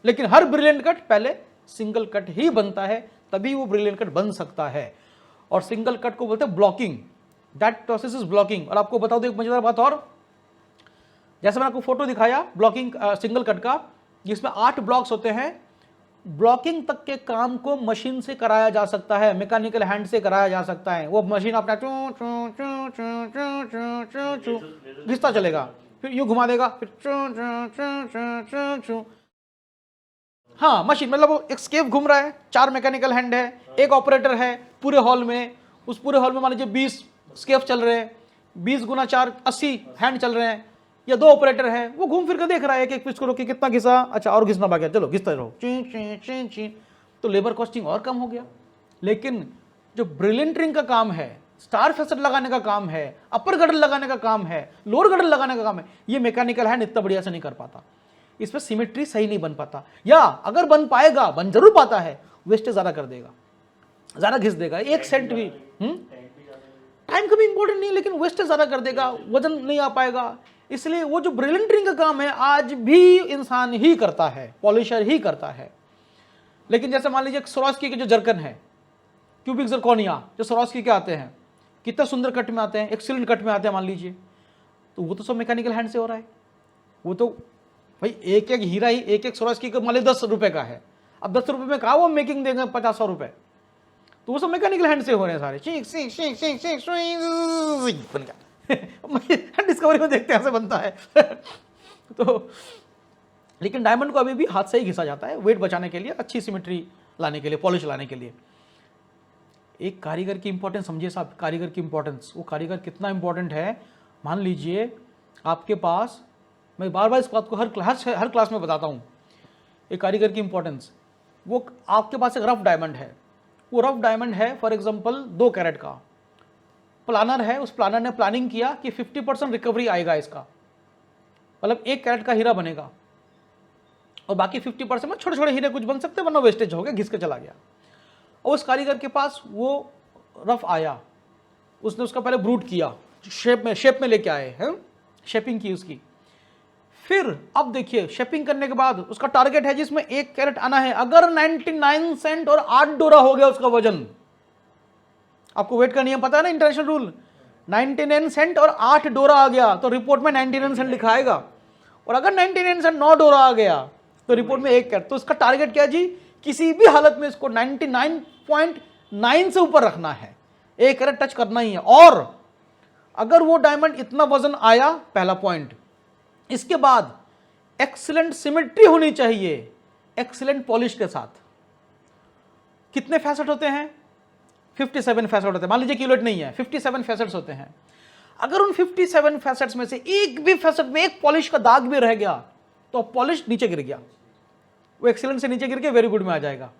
लेकिन हर brilliant cut पहले single cut ही बनता है, तभी वो ब्रिलियंट कट बन सकता है। और सिंगल कट को बोलते हैं blocking, that process is blocking. और आपको बता दो एक मजेदार बात और, जैसे मैंने आपको फोटो दिखाया ब्लॉकिंग सिंगल कट का, जिसमें 8 ब्लॉक्स होते हैं, ब्लॉकिंग तक के काम को मशीन से कराया जा सकता है, मैकेनिकल हैंड से कराया जा सकता है। वो मशीन अपना चू चू चू चू चू चू चू चू घिसता चलेगा, फिर यूं घुमा देगा, फिर चू चू चू चू चू चू। हाँ, मशीन मतलब वो एक स्केप घूम रहा है, 4 मैकेनिकल हैंड है, एक ऑपरेटर है पूरे हॉल में। उस पूरे हॉल में मान लीजिए 20 स्केप चल रहे हैं, 20 गुना 4 80 हैंड चल रहे हैं, या 2 ऑपरेटर है, वो घूम फिर कर देख रहा है कि एक पिच को रोक के कितना घिसा, अच्छा और घिसना बाकी, चलो घिसते रहो, ची ची ची ची। तो लेबर कॉस्टिंग और कम हो गया। लेकिन जो ब्रिलियंट रिंग का काम है, स्टार फेसेट लगाने का काम है, अपर गडल लगाने का काम है, लोअर गडल लगाने का काम है, ये मैकेनिकल हैंड इतना बढ़िया से नहीं कर पाता। इसमें सिमेट्री सही नहीं बन पाता, या अगर बन पाएगा, बन जरूर पाता है, वेस्टेज ज्यादा कर देगा, ज्यादा घिस देगा। 1 सेंट भी टाइम कभी इंपॉर्टेंट नहीं, लेकिन वेस्टेज ज्यादा कर देगा, वजन नहीं आ पाएगा। इसलिए वो जो ब्रिलियंट रिंग का काम है आज भी इंसान ही करता है, पॉलिशर ही करता है। लेकिन जैसे मान लीजिए स्वरोस्की के जो जर्कन है, क्यूबिक जर्कोनिया जो स्वरोस्की के आते हैं, कितना सुंदर कट में आते हैं, एक्सीलेंट कट में आते हैं मान लीजिए, तो वो तो सब मैकेनिकल हैंड से हो रहा है। वो तो भाई एक एक हीरा ही, एक एक स्वरोस्की का मान लीजिए 10 रुपए का है, अब 10 रुपए में कहा वो मेकिंग देंगे 50-100 रुपए, तो वो सब मैकेनिकल हैंड से हो रहे हैं सारे, बन गया। डिस्कवरी में देखते हैं ऐसे बनता है। तो लेकिन डायमंड को अभी भी हाथ से ही घिसा जाता है, वेट बचाने के लिए, अच्छी सिमेट्री लाने के लिए, पॉलिश लाने के लिए। एक कारीगर की इंपॉर्टेंस समझिए साहब, कारीगर की इंपॉर्टेंस, वो कारीगर कितना इंपॉर्टेंट है। मान लीजिए आपके पास, मैं बार बार इस बात को हर क्लास में बताता हूँ, एक कारीगर की इंपॉर्टेंस, वो आपके पास एक रफ डायमंड है, वो रफ डायमंड है फॉर एग्जांपल 2 कैरेट का, प्लानर है, उस प्लानर ने प्लानिंग किया कि 50% रिकवरी आएगा इसका, मतलब 1 कैरेट का हीरा बनेगा, और बाकी 50% में छोटे छोटे हीरे कुछ बन सकते हैं, वरना वेस्टेज हो गया, घिस के चला गया। और उस कारीगर के पास वो रफ आया, उसने उसका पहले ब्रूट किया, शेप में लेके आए हैं, शेपिंग की उसकी। फिर अब देखिए शेपिंग करने के बाद उसका टारगेट है जिसमें 1 कैरेट आना है, अगर 99 सेंट और 8 डोरा हो गया उसका वजन, आपको वेट का नियम पता है ना, इंटरनेशनल रूल, 99 सेंट और 8 डोरा आ गया तो रिपोर्ट में 99 सेंट लिखा आएगा, और अगर 99 सेंट 9 डोरा आ गया तो रिपोर्ट में 1 कैरेट। तो इसका टारगेट क्या जी, किसी भी हालत में इसको 99.9 से ऊपर रखना है, 1 कैरेट टच करना ही है। और अगर वो डायमंड इतना वजन आया, पहला पॉइंट, इसके बाद एक्सीलेंट सिमेट्री होनी चाहिए, एक्सीलेंट पॉलिश के साथ। कितने फैसेट होते हैं, 57 फैसेट होते हैं, मान लीजिए किलोट नहीं है, 57 फैसेट्स होते हैं। अगर उन 57 फैसेट्स में से एक भी फैसेट में एक पॉलिश का दाग भी रह गया तो पॉलिश नीचे गिर गया, वो एक्सीलेंट से नीचे गिर के वेरी गुड में आ जाएगा।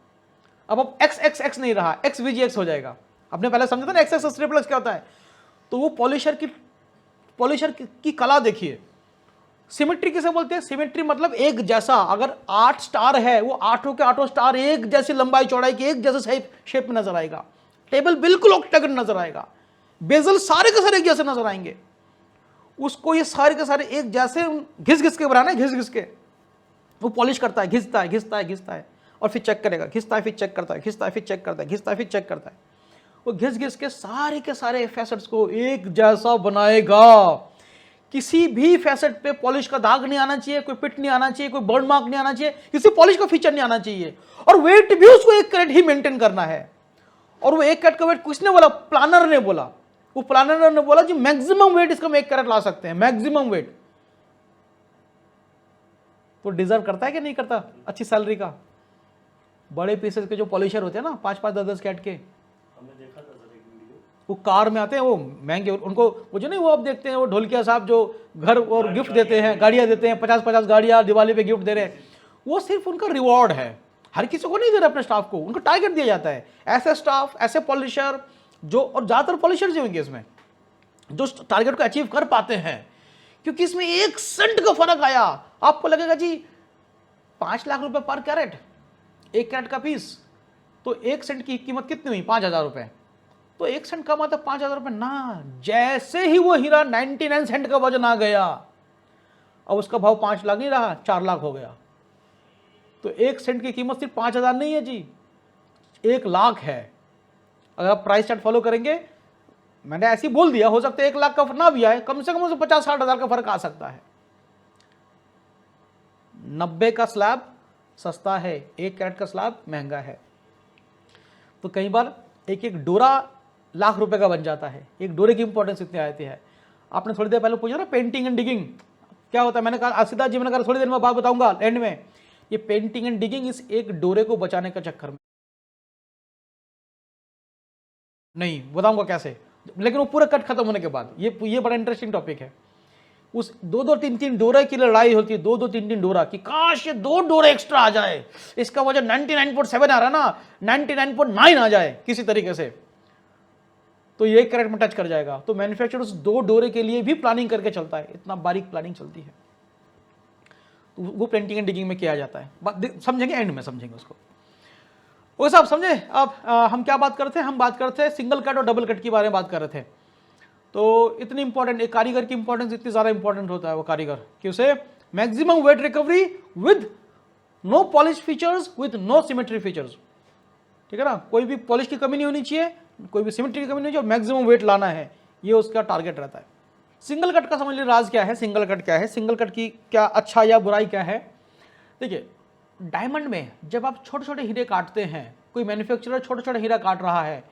अब XXX नहीं रहा, XVGX हो जाएगा। आपने पहले समझा था ना XXX ट्रिपल क्या होता है, तो वो पॉलिशर की कला देखिए। सिमेट्री किसे बोलते हैं, सिमेट्री मतलब एक जैसा, अगर 8 स्टार है वो 8 के 8 स्टार एक जैसी लंबाई चौड़ाई की, एक जैसे शेप में नजर आएगा, टेबल बिल्कुल ऑक्टागन नजर आएगा, बेजल सारे के सारे एक जैसे नजर आएंगे। उसको ये सारे के सारे एक जैसे घिस के बनाना है, घिस के वो पॉलिश करता है, घिसता है और फिर चेक करेगा, घिसता है फिर चेक करता है, घिसता है फिर चेक करता है, घिसता है फिर चेक करता है। वो घिस के सारे फैसेट्स को एक जैसा बनाएगा। किसी भी फैसेट पे पॉलिश का दाग नहीं आना चाहिए, कोई पिट नहीं आना चाहिए, कोई बर्न मार्क नहीं आना चाहिए, किसी पॉलिश का फीचर नहीं आना चाहिए, और वेट भी उसको 1 कैरेट ही मेंटेन करना है। और वो 1 कैरेट का वेट किसने बोला, प्लानर ने बोला। वो प्लानर ने बोला जी मैक्सिमम वेट इसका हम 1 कैरेट ला सकते हैं, मैक्सिमम वेट। तो डिजर्व करता है कि नहीं करता अच्छी सैलरी का। बड़े पीसेस के जो पॉलिशर होते हैं ना, 5-5, 10-10 कैरेट के, वो कार में आते हैं, वो महंगे, उनको वो जो नहीं, वो आप देखते हैं वो ढोलकिया साहब जो घर और गिफ्ट देते हैं, गाड़ियां देते हैं, 50-50 गाड़ियां दिवाली पे गिफ्ट दे रहे हैं, वो सिर्फ उनका रिवॉर्ड है, हर किसी को नहीं दे रहे अपने स्टाफ को, उनको टारगेट दिया जाता है। ऐसे स्टाफ, ऐसे पॉलिशर जो, और ज्यादातर पॉलिशर जो होंगे इसमें, जो टारगेट को अचीव कर पाते हैं, क्योंकि इसमें 1 सेंट का फर्क आया, आपको लगेगा जी 5 लाख रुपए पर कैरेट, 1 कैरेट का पीस, तो 1 सेंट की कीमत कितनी हुई, 5,000 रुपए, तो 1 सेंट का मतलब 5,000 रुपए ना। जैसे ही वो हीरा 99 सेंट का वजन आ गया, अब उसका भाव 5 लाख नहीं रहा, 4 लाख हो गया। तो 1 सेंट की कीमत सिर्फ 5,000 नहीं है जी, 1 लाख है। अगर आप प्राइस चार्ट फॉलो करेंगे, मैंने ऐसे ही बोल दिया, हो सकता है 1 लाख का ना भी आए, कम से कम उसे 50-60 हज़ार का फर्क आ सकता है। 90 का स्लैब सस्ता है, 1 कैरेट का स्लैब महंगा है। तो कई बार एक एक डोरा लाख रुपए का बन जाता है। एक डोरे की इंपॉर्टेंस इतनी आती है। आपने थोड़ी देर पहले पूछा ना पेंटिंग एंड डिगिंग क्या होता है, मैंने कहा सिद्धार्थ जी, मैंने कहा थोड़ी देर में बात बताऊंगा एंड में। ये पेंटिंग एंड डिगिंग इस एक डोरे को बचाने का चक्कर में नहीं, बताऊंगा कैसे, लेकिन वो पूरा कट खत्म होने के बाद। ये बड़ा इंटरेस्टिंग टॉपिक है। उस 2-2, 3-3 डोरे की लड़ाई होती है, 2-2, 3-3 डोरा की, काश ये 2 डोरे एक्स्ट्रा आ जाए, इसका वजन 99.7 आ रहा ना, 99.9 आ जाए किसी तरीके से, तो ये कैरेट में टच कर जाएगा। तो मैन्युफैक्चरर्स 2 डोरे के लिए भी प्लानिंग करके चलता है, इतना बारीक प्लानिंग चलती है। तो वो पेंटिंग एंड डिगिंग में किया जाता है। समझेंगे, एंड में समझेंगे उसको। वो साहब समझे। अब हम क्या बात करते हैं, हम बात करते हैं सिंगल कट और डबल कट के बारे में बात कर रहे थे। तो इतनी इंपॉर्टेंट, एक कारीगर की इंपॉर्टेंस इतनी ज़्यादा इंपॉर्टेंट होता है वो कारीगर कि उसे maximum weight recovery with no polish features, with no symmetry features, ठीक है ना, कोई भी पॉलिश की कमी नहीं होनी चाहिए, कोई भी सिमेट्री की कमी नहीं चाहिए, मैक्सिमम वेट लाना है, ये उसका टारगेट रहता है। सिंगल कट का समझ लीजिए राज क्या है, सिंगल कट क्या है, सिंगल कट की क्या अच्छा या बुराई क्या है। देखिए, डायमंड में जब आप छोटे छोटे हीरे काटते हैं, कोई मैन्युफैक्चरर छोटे छोटे हीरा काट रहा है,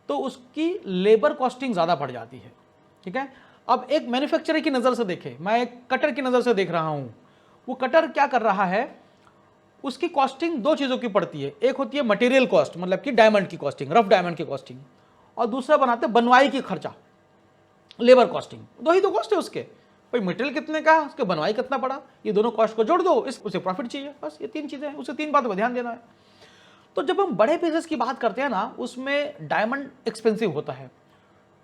तो उसकी लेबर कॉस्टिंग ज़्यादा पड़ जाती है, ठीक है। अब एक मैन्युफैक्चरर की नज़र से देखें, मैं एक कटर की नज़र से देख रहा हूँ, वो कटर क्या कर रहा है, उसकी कॉस्टिंग 2 चीज़ों की पड़ती है। एक होती है मटेरियल कॉस्ट, मतलब कि डायमंड की कॉस्टिंग, रफ डायमंड की कॉस्टिंग, और दूसरा बनाते बनवाई की खर्चा, लेबर कॉस्टिंग। 2 ही तो कॉस्ट है उसके, भाई मटेरियल कितने का, उसके बनवाई कितना पड़ा, ये दोनों कॉस्ट को जोड़ दो, उसे प्रॉफिट चाहिए, बस ये 3 चीज़ें हैं, उसे 3 बातों पर ध्यान देना है। तो जब हम बड़े बिजनेस की बात करते हैं ना, उसमें डायमंड एक्सपेंसिव होता है।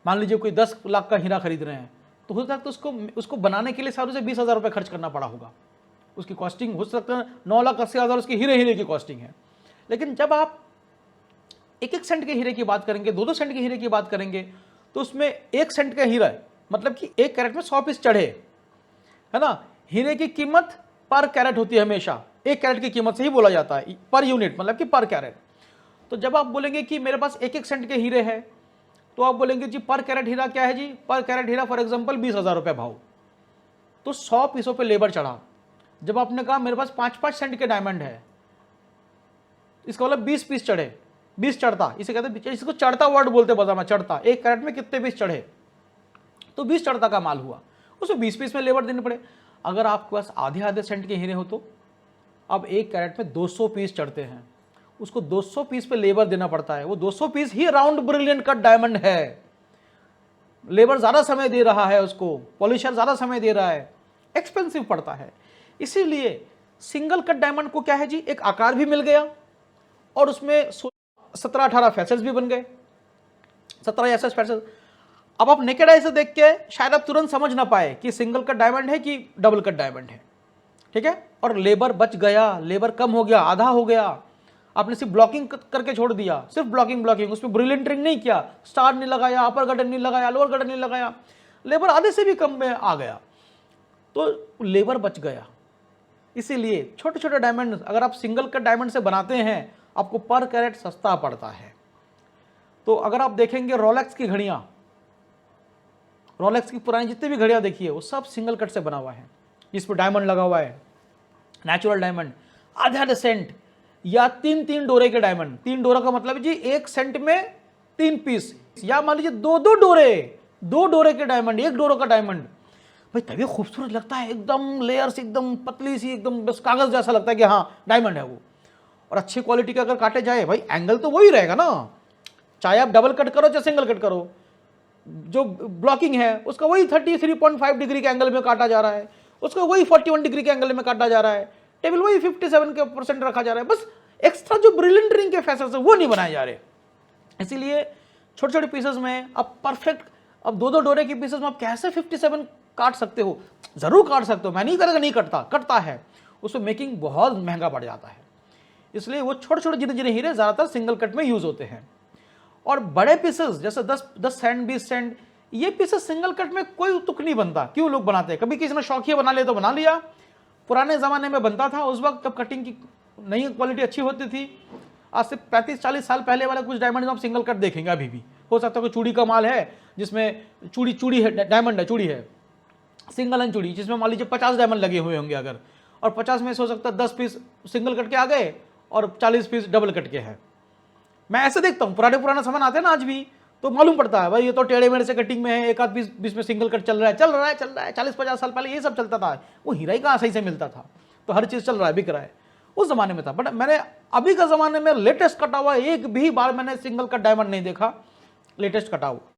मान लीजिए कोई 10 लाख का हीरा खरीद रहे हैं, तो हो सकता है तो उसको बनाने के लिए सारे से 20,000 रुपये खर्च करना पड़ा होगा। उसकी कॉस्टिंग हो सकता है 9,80,000 उसकी हीरे की कॉस्टिंग है। लेकिन जब आप 1-1 सेंट के हीरे की बात करेंगे, 2-2 सेंट के हीरे की बात करेंगे, तो उसमें 1 सेंट का हीरा है, मतलब कि 1 कैरेट में 100 पीस चढ़े, है ना। हीरे की कीमत पर कैरेट होती है हमेशा, 1 कैरेट की कीमत से ही बोला जाता है, पर यूनिट मतलब कि पर कैरेट। तो जब आप बोलेंगे कि मेरे पास 1-1 सेंट के हीरे हैं, तो आप बोलेंगे जी पर कैरेट हीरा क्या है जी, पर कैरेट हीरा फॉर एग्जांपल 20,000 रुपये भाव, तो 100 पीसों पे लेबर चढ़ा। जब आपने कहा मेरे पास 5-5 सेंट के डायमंड है, इसका मतलब 20 पीस चढ़े, 20 चढ़ता, इसे कहते हैं, इसको चढ़ता वर्ड बोलते बाजार में, चढ़ता। 1 कैरेट में कितने पीस चढ़े, तो 20 चढ़ता का माल हुआ, उसमें 20 पीस में लेबर देने पड़े। अगर आपके पास आधे सेंट के हीरे हो, तो अब 1 कैरेट में 200 पीस चढ़ते हैं, उसको 200 पीस पे लेबर देना पड़ता है। वो 200 पीस ही राउंड ब्रिलियंट कट डायमंड है, लेबर ज़्यादा समय दे रहा है उसको, पॉलिशर ज़्यादा समय दे रहा है, एक्सपेंसिव पड़ता है। इसीलिए सिंगल कट डायमंड को क्या है जी, एक आकार भी मिल गया और उसमें 17-18 फैसेट्स भी बन गए, 17 या 18 फैसेट्स। अब आप नेकेड आई से देख के शायद आप तुरंत समझ ना पाए कि सिंगल कट डायमंड है कि डबल कट डायमंड है, ठीक है। और लेबर बच गया, लेबर कम हो गया, आधा हो गया। आपने सिर्फ ब्लॉकिंग करके छोड़ दिया, सिर्फ ब्लॉकिंग, उसमें ब्रिलियंटरिंग नहीं किया, स्टार नहीं लगाया, अपर गटन नहीं लगाया, लोअर गटन नहीं लगाया, लेबर आधे से भी कम में आ गया, तो लेबर बच गया। इसीलिए छोटे छोटे डायमंड अगर आप सिंगल कट डायमंड से बनाते हैं, आपको पर कैरेट सस्ता पड़ता है। तो अगर आप देखेंगे रोलेक्स की घड़ियां, रोलेक्स की पुरानी जितनी भी घड़ियां देखिए, वो सब सिंगल कट से बना हुआ है, जिस पर डायमंड लगा हुआ है, नेचुरल डायमंड, आधे सेंट या 3-3 डोरे के डायमंड। 3 डोरा का मतलब जी 1 सेंट में 3 पीस, या मान लीजिए 2-2 डोरे, 2 डोरे के डायमंड, 1 डोरे का डायमंड, भाई तभी खूबसूरत लगता है, एकदम लेयर्स एकदम पतली सी, एकदम बस कागज जैसा लगता है कि हाँ डायमंड है वो। और अच्छी क्वालिटी का अगर काटे जाए, भाई एंगल तो वही रहेगा ना, चाहे आप डबल कट करो चाहे सिंगल कट करो, जो ब्लॉकिंग है उसका वही 33.5 डिग्री के एंगल में काटा जा रहा है, उसका वही 41 डिग्री के एंगल में काटा जा रहा है, टेबल वही 57% रखा जा रहा है, बस एक्स्ट्रा जो ब्रिलियंटरिंग के फैसर्स है वो नहीं बनाए जा रहे। इसीलिए छोटे छोटे पीसेस में अब परफेक्ट, अब 2-2 डोरे के पीसेस में आप कैसे 57 काट सकते हो, जरूर काट सकते हो, मैं नहीं करेगा, नहीं कटता है, उसमें मेकिंग बहुत महंगा पड़ जाता है। इसलिए वो छोटे छोटे जितने हीरे ज़्यादातर सिंगल कट में यूज होते हैं। और बड़े पीसेस जैसे 10 सेंट 20 सेंट, ये पीसेस सिंगल कट में कोई तुक नहीं बनता। क्यों लोग बनाते हैं, कभी किसी ने शौकिया बना लिया तो बना लिया, पुराने ज़माने में बनता था, उस वक्त जब कटिंग की नई क्वालिटी अच्छी होती थी। आज से 35-40 साल पहले वाला कुछ डायमंड आप सिंगल कट देखेंगे अभी भी। हो सकता है कोई चूड़ी का माल है जिसमें चूड़ी है, डायमंड है, चूड़ी है, सिंगल एंड चूड़ी, जिसमें मान लीजिए 50 डायमंड लगे हुए होंगे अगर, और 50 में से हो सकता है 10 पीस सिंगल कट के आ गए और 40 पीस डबल कट के हैं। मैं ऐसे देखता हूँ, पुराना सामान आते हैं ना आज भी, तो मालूम पड़ता है भाई ये तो टेढ़े मेढ़े से कटिंग में है, एक आध पीस बीच में सिंगल कट चल रहा है। 40-50 साल पहले ये सब चलता था, वो हीरा ही कहाँ सही से मिलता था, तो हर चीज़ चल रहा है, बिक रहा है, उस जमाने में था। बट मैंने अभी के ज़माने में लेटेस्ट कटा हुआ एक भी बार मैंने सिंगल कट डायमंड नहीं देखा, लेटेस्ट कटा हुआ।